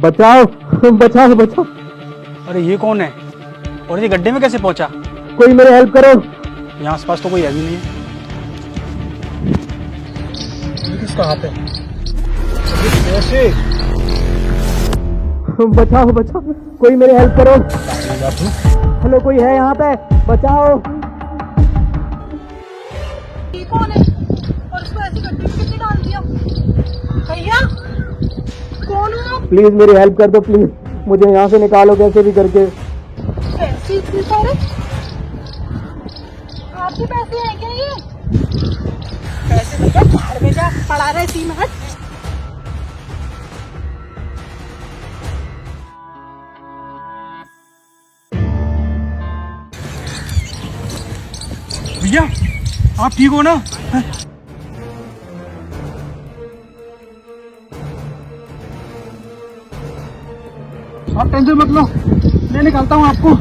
बचाओ बचाओ बचाओ। अरे ये कौन है और ये गड्ढे में कैसे पहुंचा? कोई मेरी हेल्प करो। यहाँ आसपास तो कोई है भी नहीं है। ये किसका हाथ है? कैसे? बचाओ बचाओ, कोई मेरी हेल्प करो। हेलो, कोई है यहाँ पे? बचाओ। ये कौन है और उसको ऐसी गड्ढे में किसने डाल दिया? भैया कौन हो आप? प्लीज मेरी हेल्प कर दो, प्लीज मुझे यहाँ से निकालो कैसे भी करके। पैसे इतने सारे? आपके पैसे हैं क्या ये? पैसे भैया बाहर में जा, पड़ा रहे इसी में। हट। भैया आप ठीक हो ना? आप टेंशन मत लो, मैं निकालता हूँ आपको।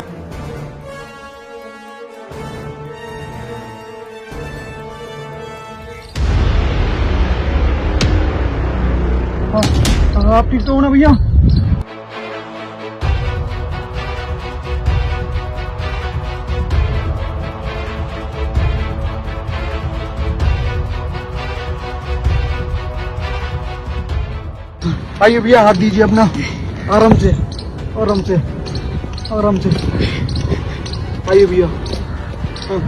आप ठीक तो हो ना भैया? आइए भैया, हाथ दीजिए अपना, आराम से आराम से आराम से। आइए भैया। हाँ,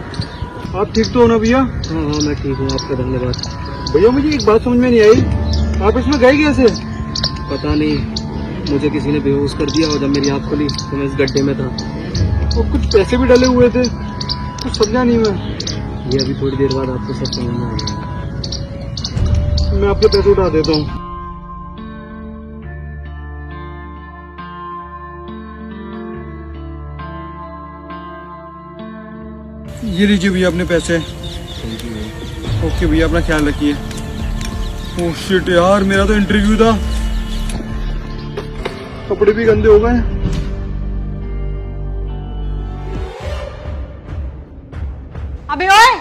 आप ठीक तो हो ना भैया? हाँ हाँ मैं ठीक हूँ, आपका धन्यवाद। भैया मुझे एक बात समझ में नहीं आई, आप इसमें गए कैसे? पता नहीं, मुझे किसी ने बेहोश कर दिया और जब मेरी आँख खुली तो मैं इस गड्ढे में था। और कुछ पैसे भी डले हुए थे, कुछ समझा नहीं मैं। ये अभी थोड़ी देर बाद आपको सब समझ में आ जाएगा। मैं आपके पैसे उठा देता हूँ। ये लीजिए भैया अपने पैसे। ओके भैया, अपना ख्याल रखिए। ओह शिट यार, मेरा तो इंटरव्यू था, कपड़े भी गंदे हो गए। अबे ओए,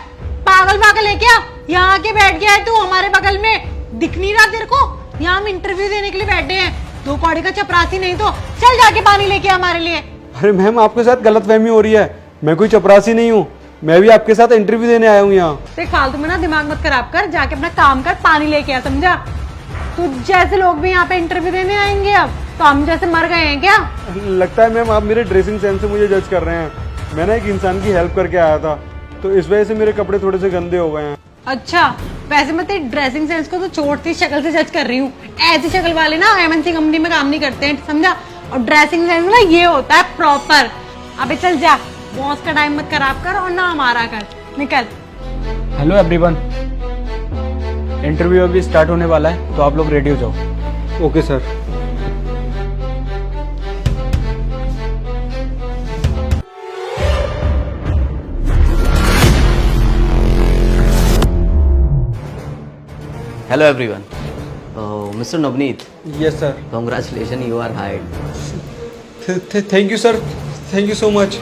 पागल पागल है क्या? यहाँ आके बैठ गया है तू हमारे बगल में, दिख नहीं रहा तेरे को? यहाँ हम इंटरव्यू देने के लिए बैठे हैं, दो कौड़ी का चपरासी नहीं तो चल जाके पानी लेके आ हमारे लिए। अरे मैम, आपके साथ गलतफहमी हो रही है, मैं कोई चपरासी नहीं हूँ, मैं भी आपके साथ इंटरव्यू देने आया हूँ यहाँ। देख फालतू में ना दिमाग मत खराब कर, जाके अपना काम कर, पानी लेके आ, समझा? तू जैसे लोग भी यहाँ पे इंटरव्यू देने आएंगे अब, तो हम जैसे मर गए हैं क्या? लगता है मैम आप मेरे ड्रेसिंग सेंस से मुझे जज कर रहे हैं। मैं ना एक इंसान की हेल्प करके आया था, तो इस वजह से मेरे कपड़े थोड़े से गंदे हो गए हैं। अच्छा, वैसे मैं तेरी ड्रेसिंग सेंस को तो छोड़ती शक्ल से जज कर रही हूँ। ऐसी शक्ल वाले ना एमएनसी कंपनी में काम नहीं करते हैं, समझा? और ड्रेसिंग सेंस ना ये होता है प्रॉपर। अबे चल जा, बॉस का टाइम मत खराब कर और ना हमारा कर, निकल। हेलो एवरीवन, इंटरव्यू अभी स्टार्ट होने वाला है, तो आप लोग रेडी हो जाओ। Okay sir. Hello everyone. Mr. Navneet, yes sir. congratulations, you are hired. Thank you sir, thank you so much.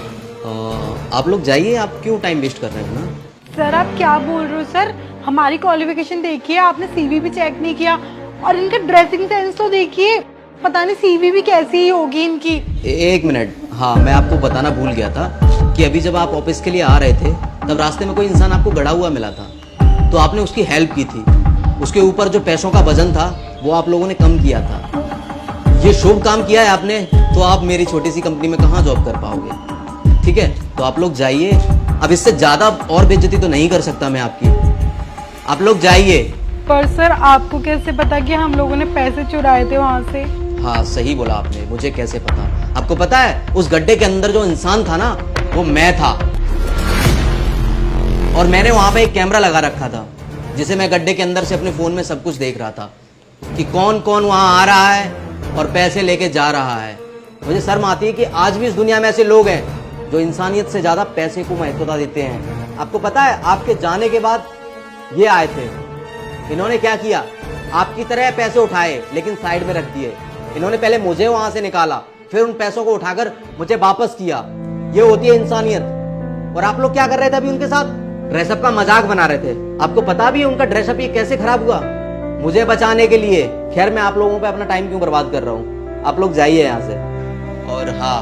आप लोग जाइए, आप क्यों टाइम वेस्ट कर रहे हो ना? सर आप क्या बोल रहे हो सर? हमारी क्वालिफिकेशन देखिए, आपने सीवी भी चेक नहीं किया और इनका ड्रेसिंग सेंस तो देखिए, पता नहीं सीवी भी कैसी ही होगी इनकी। एक मिनट, हाँ मैं आपको बताना भूल गया था कि अभी जब आप ऑफिस के लिए आ रहे थे तब रास्ते में कोई इंसान आपको गड़ा हुआ मिला था, तो आपने उसकी हेल्प की थी। उसके ऊपर जो पैसों का वजन था वो आप लोगों ने कम किया था। ये शुभ काम किया है आपने, तो आप मेरी छोटी सी कंपनी में कहाँ जॉब कर पाओगे? ठीक है, तो आप लोग जाइए, अब इससे ज्यादा और बेइज्जती तो नहीं कर सकता मैं आपकी। आप लोग जाइए। पर सर आपको कैसे पता कि हम लोगों ने पैसे चुराए थे वहाँ से? हाँ सही बोला आपने, मुझे कैसे पता? आपको पता है उस गड्ढे के अंदर जो इंसान था ना, वो मैं था, और मैंने वहां पे एक कैमरा लगा रखा था जिसे मैं गड्ढे के अंदर से अपने फोन में सब कुछ देख रहा था कि कौन कौन वहां आ रहा है और पैसे लेके जा रहा है। मुझे शर्म आती है कि आज भी इस दुनिया में ऐसे लोग हैं जो इंसानियत से ज्यादा पैसे को महत्वता देते हैं। आपको पता है आपके जाने के बाद ये आए थे, इन्होंने क्या किया? आपकी तरह पैसे उठाए लेकिन साइड में रख दिए। इन्होंने पहले मुझे वहां से निकाला, फिर उन पैसों को उठाकर मुझे वापस किया। ये होती है इंसानियत। और आप लोग क्या कर रहे थे अभी उनके साथ? ड्रेसअप का मजाक बना रहे थे। आपको पता भी है उनका ड्रेसअप ये कैसे खराब हुआ? मुझे बचाने के लिए। खैर मैं आप लोगों पे अपना टाइम क्यों बर्बाद कर रहा हूँ, आप लोग जाइए यहाँ से। और हाँ,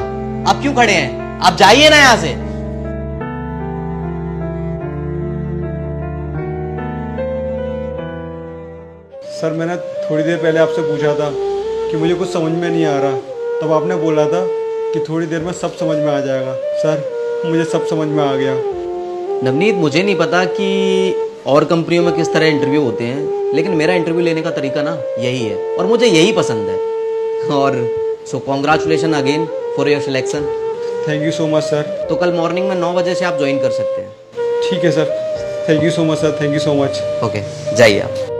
आप क्यों खड़े हैं, आप जाइए ना यहाँ से। सर मैंने थोड़ी देर पहले आपसे पूछा था कि मुझे कुछ समझ में नहीं आ रहा, तब आपने बोला था कि थोड़ी देर में सब समझ में आ जाएगा। सर मुझे सब समझ में आ गया। नवनीत, मुझे नहीं पता कि और कंपनियों में किस तरह इंटरव्यू होते हैं, लेकिन मेरा इंटरव्यू लेने का तरीका ना यही है और मुझे यही पसंद है। और so congratulation again for your selection. Thank you so much sir. तो कल मॉर्निंग में 9 बजे से आप ज्वाइन कर सकते हैं। ठीक है sir, thank you so much sir, thank you so much. Okay, जाइए आप।